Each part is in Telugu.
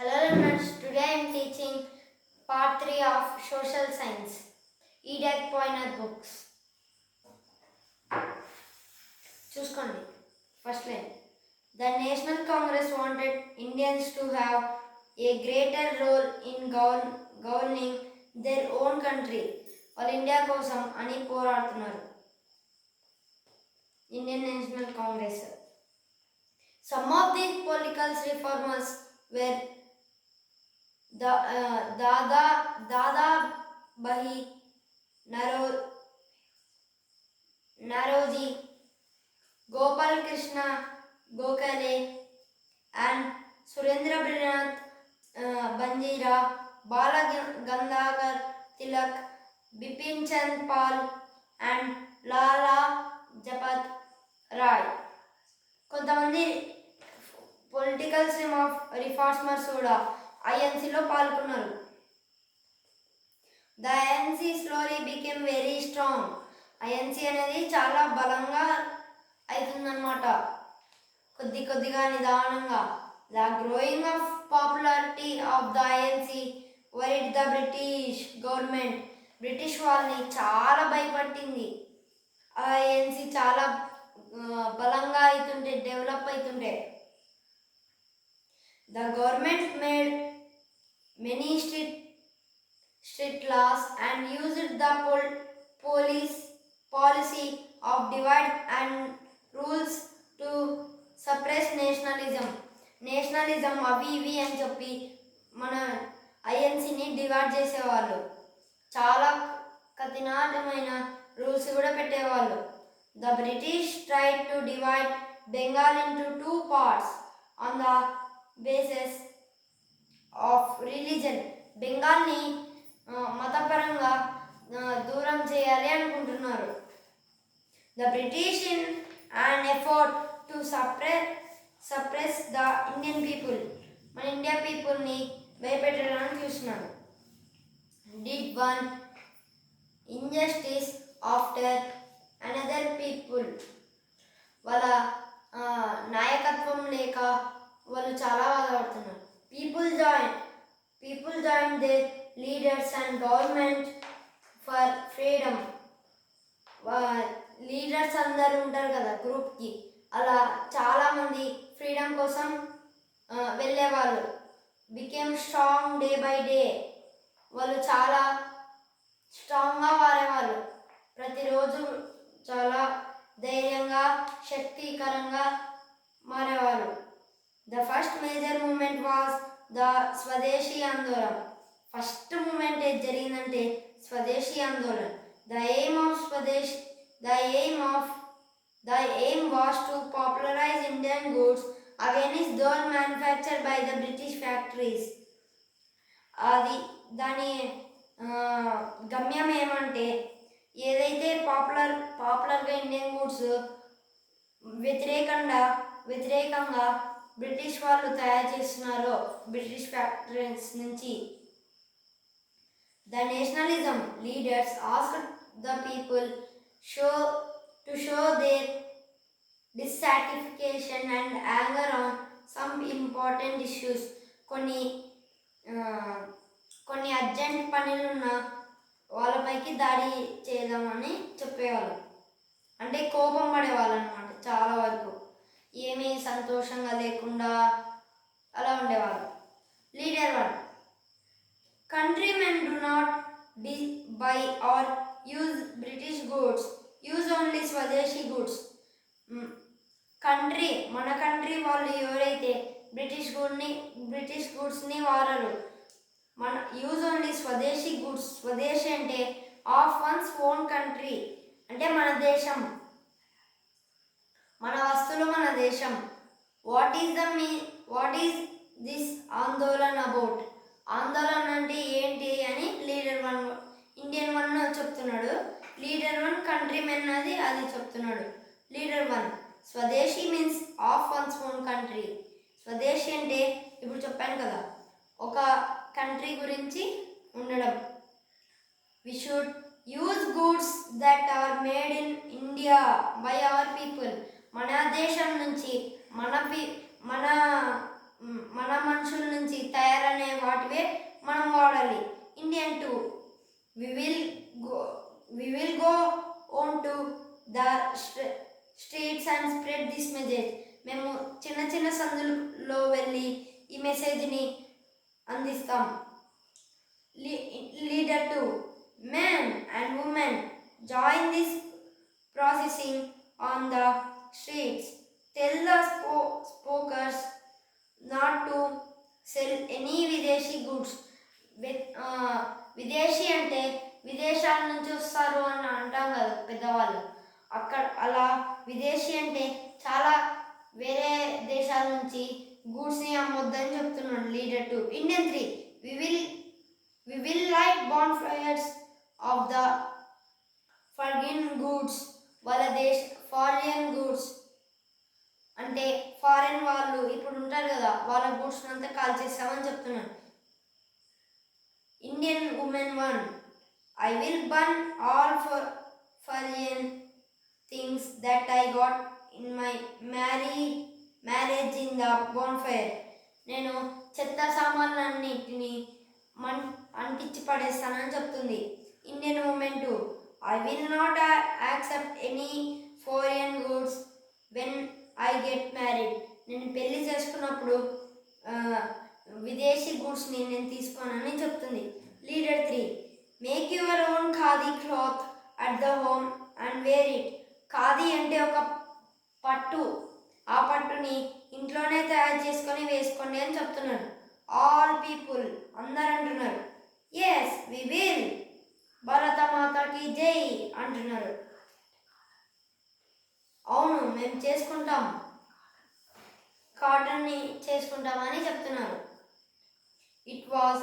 Hello learners, today I am teaching part 3 of social science, EDAC Poiner books. Chuskondi. First line. The National Congress wanted Indians to have a greater role in governing their own country. All India కోసం అని పోరాడుతున్నారు. Indian National Congress. Some of these political reformers were Dada Bhai Naroji, Gopal Krishna Gokhale, and Surendranath Banjira, Bala Gandhar Tilak, Bipin Chand Pal, and Lala Japat Rai. కొంతమంది పొలిటికల్ స్ట్రీమ్ ఆఫ్ రిఫార్మర్స్ కూడా ఐఎన్సీలో పాల్గొన్నారు. The INC slowly became very strong. INC అనేది చాలా బలంగా అవుతుందన్నమాట, కొద్దిగా నిదానంగా. The growing of popularity of the INC worried the British government. British వాళ్ళని చాలా భయపట్టింది. ఐఎన్సీ చాలా బలంగా అవుతుంటే, డెవలప్ అవుతుంటే. The government made many strict laws and used the policy of divide and rules to suppress nationalism. Nationalism అవి ఇవి అని చెప్పి మన ఐఎన్సీని డివైడ్ చేసేవాళ్ళు. చాలా కఠినమైన రూల్స్ కూడా పెట్టేవాళ్ళు. The British tried to divide Bengal into two parts on the basis of religion. బెంగాల్ని మతపరంగా దూరం చేయాలి అనుకుంటున్నారు. The British in an effort to suppress the Indian people, మన ఇండియా పీపుల్ని భయపెట్టడానికి చూస్తున్నారు. Did one injustice after another people. వాళ్ళ నాయకత్వం లేక వాళ్ళు చాలా బాధపడుతున్నారు. People join their leaders and government for freedom. Leaders అందరూ ఉంటారు కదా గ్రూప్కి, అలా చాలామంది ఫ్రీడమ్ కోసం వెళ్ళేవాళ్ళు. Became strong day by day. వాళ్ళు చాలా స్ట్రాంగ్గా మారేవాళ్ళు. ప్రతిరోజు చాలా ధైర్యంగా, శక్తికరంగా మారేవారు. The first major movement was the Swadeshi Andolan. First movement ఏది జరిగిందంటే Swadeshi Andolan. The aim was to popularise Indian goods against those manufactured by the British factories. దాని గమ్యం ఏమంటే, ఏదైతే పాపులర్గా ఇండియన్ గూడ్స్ వ్యతిరేకంగా బ్రిటిష్ వాళ్ళు తయారు చేస్తున్నారో బ్రిటిష్ ఫ్యాక్టరీస్ నుంచి. The nationalism leaders asked the people to show their dissatisfaction and anger on some important issues. కొన్ని అర్జెంట్ పనులున్న వాళ్ళపైకి దాడి చేద్దామని చెప్పేవాళ్ళు. అంటే కోపం పడేవాళ్ళు అనమాట. చాలా వరకు ఏమీ సంతోషంగా లేకుండా అలా ఉండేవాళ్ళు. Leader 1. Countrymen do not buy or use British goods, use only swadeshi goods. మన కంట్రీ వాళ్ళు ఎవరైతే బ్రిటిష్ గూడ్స్ని వాడరు. మన యూజ్ ఓన్లీ స్వదేశీ గూడ్స్. స్వదేశీ అంటే ఆఫ్ వన్స్ ఓన్ కంట్రీ, అంటే మన దేశం, మన వస్తువులు మన దేశం. What is this Andolan about. ఆందోళన అంటే ఏంటి అని లీడర్ 1 ఇండియన్ 1 చెప్తున్నాడు. లీడర్ 1 కంట్రీ మెన్ అది చెప్తున్నాడు. Leader 1 swadeshi means of one's own country. Swadeshi అంటే ఇప్పుడు చెప్పాను కదా, ఒక కంట్రీ గురించి ఉండడం. We should use goods that are made in India by our people. మన దేశం నుంచి మన మనుషుల నుంచి తయారు స్కూల్లో వెళ్ళి ఈ మెసేజ్ని అందిస్తాం. Leader 2, men and women join this processing on the streets. Tell the spokers not to sell any విదేశీ గూడ్స్. విదేశీ అంటే విదేశాల నుంచి వస్తారు అని అంటాం కదా పెద్దవాళ్ళు. అక్కడ అలా విదేశీ అంటే చాలా వేరే దేశాల నుంచి గూడ్స్ని అమ్మొద్దని చెప్తున్నాడు leader 2. Indian 3, we will light bonfires of the foreign goods. Foreign goods అంటే ఫారెన్ వాళ్ళు ఇప్పుడు ఉంటారు కదా, వాళ్ళ గూడ్స్ అంతా కాల్ చేస్తామని చెప్తున్నాను. Indian women 1, I will burn all foreign things that I got in my marriage in the bonfire. నేను చెత్త సామాన్లన్నిటిని అంటించి పడేస్తానని చెప్తుంది. Indian women 2, I will not accept any foreign goods when I get married. నేను పెళ్లి చేసుకున్నప్పుడు విదేశీ గూడ్స్ని నేను తీసుకోనని చెప్తుంది. Leader 3, make your own khadi cloth at the home and wear it. Khadi అంటే ఒక పట్టు, ఆ పట్టుని ఇంట్లోనే తయారు చేసుకొని వేసుకోండి అని చెప్తున్నారు. ఆల్ పీపుల్ అందరు అంటున్నారు. ఎస్ వి విల్, భారతమాతకి జై అంటున్నారు. అవును మేము చేసుకుంటాం, కాటన్ని చేసుకుంటామని చెప్తున్నారు. It was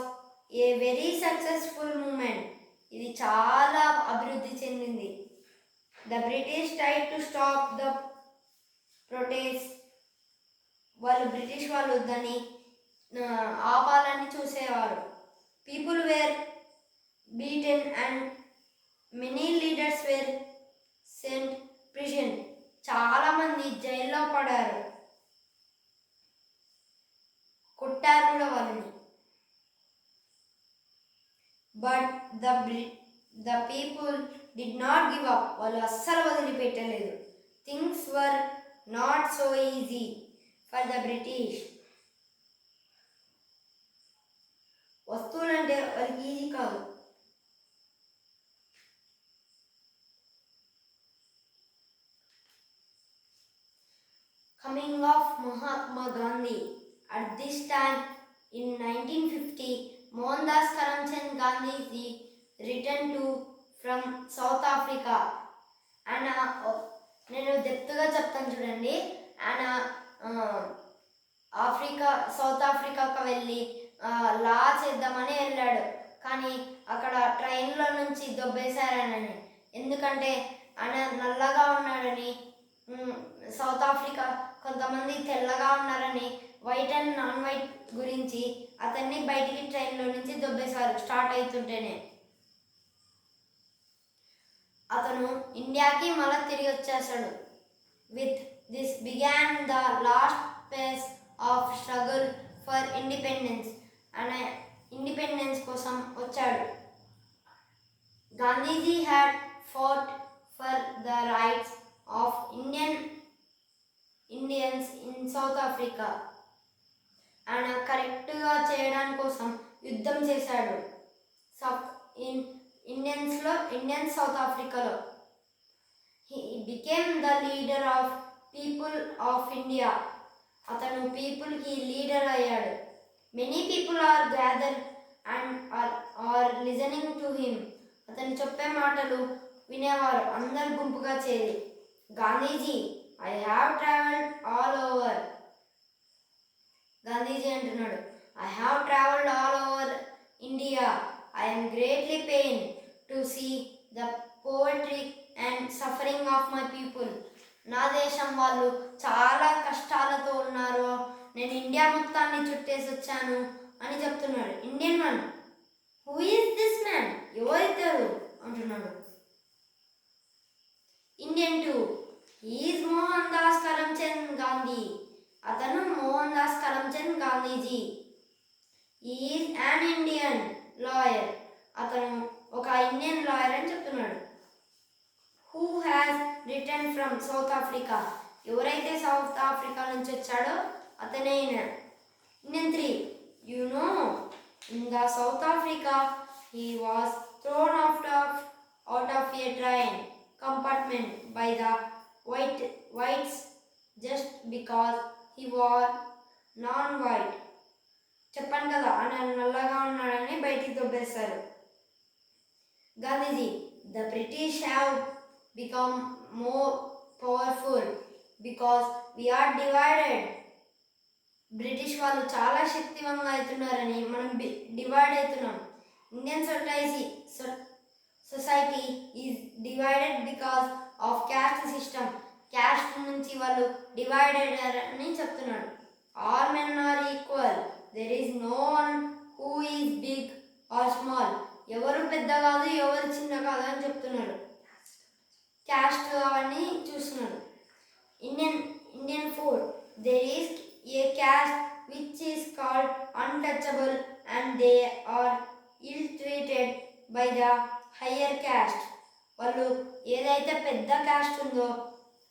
a very successful movement. ఇది చాలా అభివృద్ధి చెందింది. The British tried to stop the protest. British వాళ్ళు దాన్ని ఆపాలని చూసేవారు. People were beaten and many leaders were sent prison. చాలామంది జైల్లో పడారు, కొట్టారు కూడా వాళ్ళని. But the people did not give up. వాళ్ళు అస్సలు వదిలిపెట్టలేదు. Things were not so easy for the British. వస్తువులు అంటే వాళ్ళకి ఈజీ కాదు. Coming of Mahatma Gandhi. At this time in 1950, Mohandas Karamchand Gandhi returned from South Africa. ఆయన నేను డెప్త్గా చెప్తాను చూడండి. ఆయన సౌత్ ఆఫ్రికాకు వెళ్ళి లా చేద్దామని వెళ్ళాడు. కానీ అక్కడ ట్రైన్లో నుంచి దొబ్బేశారని. ఎందుకంటే ఆయన నల్లగా ఉన్నాడని, సౌత్ ఆఫ్రికా కొంతమంది తెల్లగా ఉన్నారని, వైట్ అండ్ నాన్ వైట్ గురించి అతన్ని బయటికి ట్రైన్లో నుంచి దొబ్బేశారు స్టార్ట్ అవుతుంటేనే. అతను ఇండియాకి మళ్ళీ తిరిగి వచ్చేసాడు. With this began the last phase of struggle for independence. అనే ఇండిపెండెన్స్ కోసం వచ్చాడు. Gandhiji had fought for the rights of Indians in South Africa. ఆయన కరెక్ట్గా చేయడానికి కోసం యుద్ధం చేశాడు ఇండియన్స్ సౌత్ ఆఫ్రికాలో. He became the leader of people of India. అతను పీపుల్కి లీడర్ అయ్యాడు. Many people are gather and are listening to him. అతను చెప్పే మాటలు వినేవారు అందరు గుంపుగా చేరి. Gandhiji, I have travelled all over. Gandhiji అంటున్నాడు, I have travelled all over India. I am greatly pained to see the poverty and suffering of my people. నా దేశం వాళ్ళు చాలా కష్టాలతో ఉన్నారు, నేను ఇండియా మొత్తాన్ని చుట్టేసి వచ్చాను అని చెప్తున్నాడు. Indian 1, who is this man? ఎవరిద్దరు అంటున్నాడు. Indian 2, is Mohandas Karamchand Gandhi. అతను Mohandas Karamchand Gandhiji. Is an Indian lawyer. అతను ఒక ఇండియన్ లాయర్ అని చెప్తున్నాడు. Who has return from South Africa. ఎవరైతే సౌత్ ఆఫ్రికా నుంచి వచ్చాడో అతనైన. Indian 3. You know, in the South Africa, he was thrown out of a train compartment by the whites just because he was non-white. చెప్పాను కదా ఆయన నల్లగా ఉన్నాడని బయటికి దొబ్బేస్తారు. Gandhiji, the British have become more powerful because we are divided. British వాళ్ళు చాలా శక్తివంతంగా అవుతున్నారని మనం డివైడ్ అవుతున్నాం. Indian society is divided because of caste system. Caste నుంచి వాళ్ళు డివైడెడ్ అని చెప్తున్నాడు. All men are equal. There is no one who is big or small. ఎవరు పెద్ద కాదు ఎవరు చిన్న కాదు అని చెప్తున్నాడు. క్యాస్ట్ అవన్నీ చూస్తున్నాడు. Indian 4. There is a caste which is called untouchable and they are ill treated by the higher caste. వాళ్ళు ఏదైతే పెద్ద క్యాస్ట్ ఉందో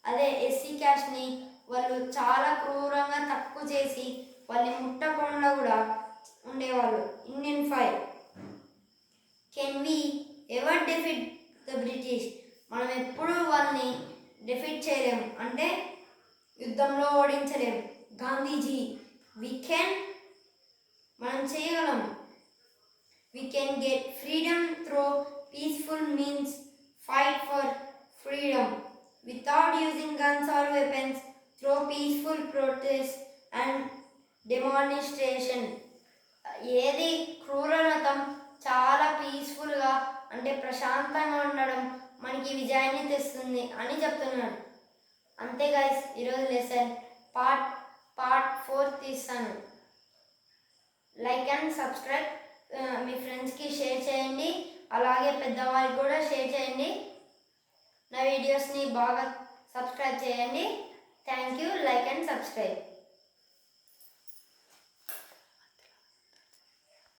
అదే ఎస్సీ క్యాస్ట్ని వాళ్ళు చాలా క్రూరంగా తక్కువ చేసి వాళ్ళని ముట్టకుండా కూడా ఉండేవాళ్ళు. Indian 5. Can we ever defeat the British. మనం ఎప్పుడు వాళ్ళని డెఫిట్ చేయలేము, అంటే యుద్ధంలో ఓడించలేము. గాంధీజీ, మనం చేయగలం. We can get freedom through peaceful means. Fight for freedom without using guns or weapons, through peaceful protest and demonstration. ఏది క్రూరనతం చాలా పీస్ఫుల్గా అంటే ప్రశాంతంగా ఉండడం మనకి విజయాన్ని తెస్తుంది అని చెప్తున్నాడు. అంతే గైస్, ఈరోజు లెసన్ పార్ట్ 4 తీస్తాను. లైక్ అండ్ సబ్స్క్రైబ్, మీ ఫ్రెండ్స్కి షేర్ చేయండి, అలాగే పెద్దవారికి కూడా షేర్ చేయండి. నా వీడియోస్ని బాగా సబ్స్క్రైబ్ చేయండి. Thank you. Like and subscribe.